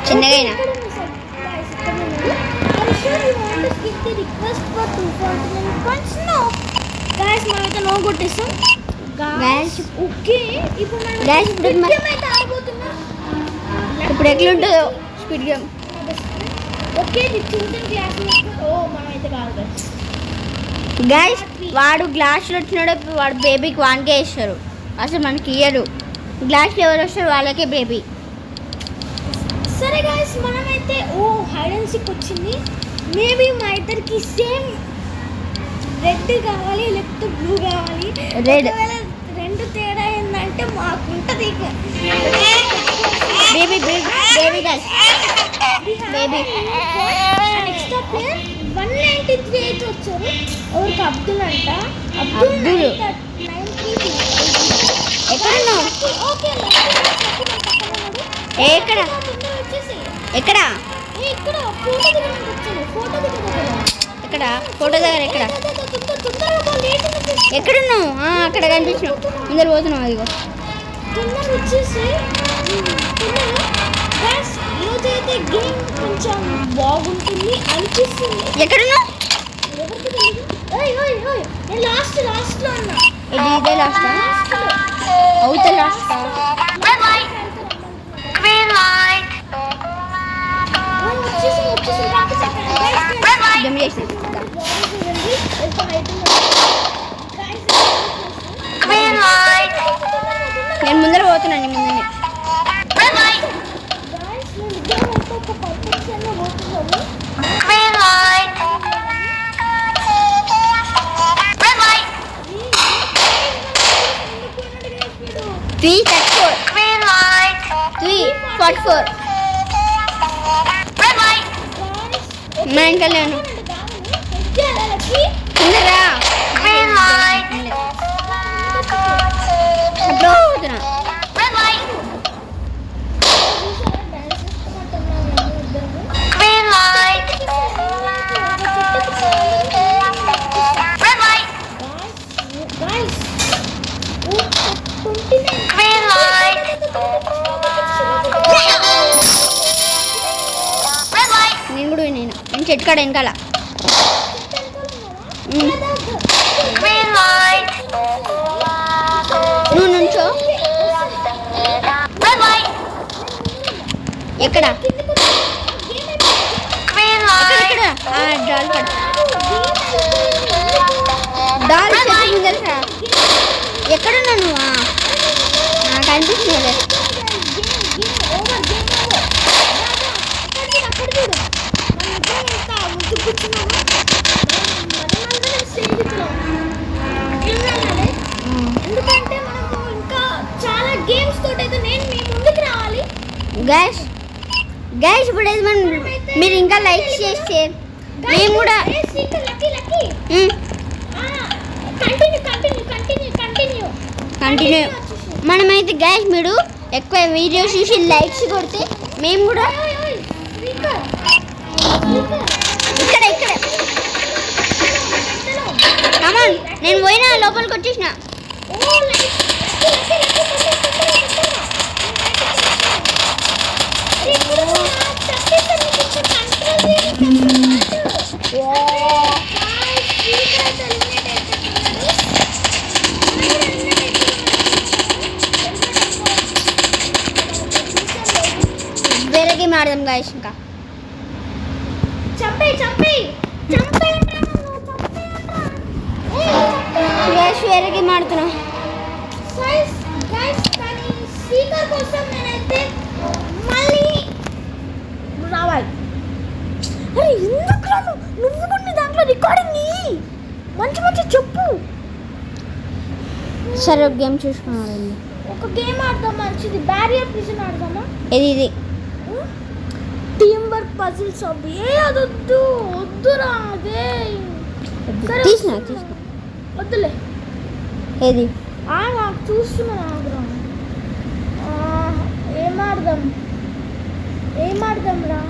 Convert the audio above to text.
చిన్నగా no కొట్టేస్తాం. Okay ఇప్పుడు ఎట్లుంటుందో స్పీడ్ గేమ్. ఓకే మనమైతే కాదు గైస్. వాడు గ్లాసులు వచ్చినాడు, వాడు బేబీకి వానికే ఇస్తారు, అసలు మనకి ఇయ్యరు. గ్లాస్లో ఎవరు వస్తారు వాళ్ళకే బేబీ. సరే గైస్, మనమైతే హైడ్ అండ్ సీక్ వచ్చింది. మేబీ మా ఇద్దరికి సేమ్ రెడ్ కావాలి లేకపోతే బ్లూ కావాలి. రెడ్ రెండు తేడా ఏంటంటే మాకుంటుంది baby baby guys baby. Next player 193 అయితే వచ్చారు. ఎవరికి అబ్దుల్ అంట. అబ్దుల్ ఎక్కడున్నావు? ఎక్కడ ఎక్కడ ఇక్కడ ఫోటో దగ్గర ఎక్కడ ఎక్కడున్నావు? అక్కడ కనిపించినావు, ముందర పోతున్నావు. అదిగో వచ్చేసి ఈరోజైతే గేమ్ కొంచెం బాగుంటుంది అనిపిస్తుంది. ఎక్కడున్నావు? నేను లాస్ట్లో ఉన్నా. ఇదే లాస్ట్ అవుతా లాస్ట్ నేను ముందర పోతున్నాను. ముందు మా ఇంకా లేను. ముందరా పోతున్నా. నేను కూడా నేను చెట్టు కాడ వెనకాల. నువ్వు నుంచో. ఎక్కడ డాల్ తెలుసా? ఎక్కడున్నా నువ్వు? నాకు అనిపిస్తుంది. ఎందుకంటే మనకు ఇంకా చాలా గేమ్స్ తోటి అయితే నేను మీ ముందుకు రావాలి. గైస్ ఇప్పుడు మీరు ఇంకా లైక్ చేస్తే మేము కూడా కంటిన్యూ. మనమైతే గైస్ మీరు ఎక్కువ వీడియోస్ చూసి లైక్స్ కొడితే మేము కూడా ఇక్కడ కమాన్. నేను పోయినా లోపలికి వచ్చేసిన. వేరే గేమ్ ఆడదాం గాయస్. ఇంకా వేరే గేమ్ ఆడుతున్నా. మళ్ళీ రావాలి. ఎందుకు నువ్వు కొన్ని దాంట్లో రికార్డింగ్ మంచి చెప్పు. సరే ఒక గేమ్ చూసుకున్నాడు. ఒక గేమ్ ఆడదాం మంచిది. బ్యారియర్ ప్రిజన్ ఆడదామా? ఇది టీమ్ వర్క్ పజిల్స్ అవి. వద్దురా అదే. తీసిన వద్దులే. ఏది నాకు చూస్తున్నా. ఏమాడదాం రా?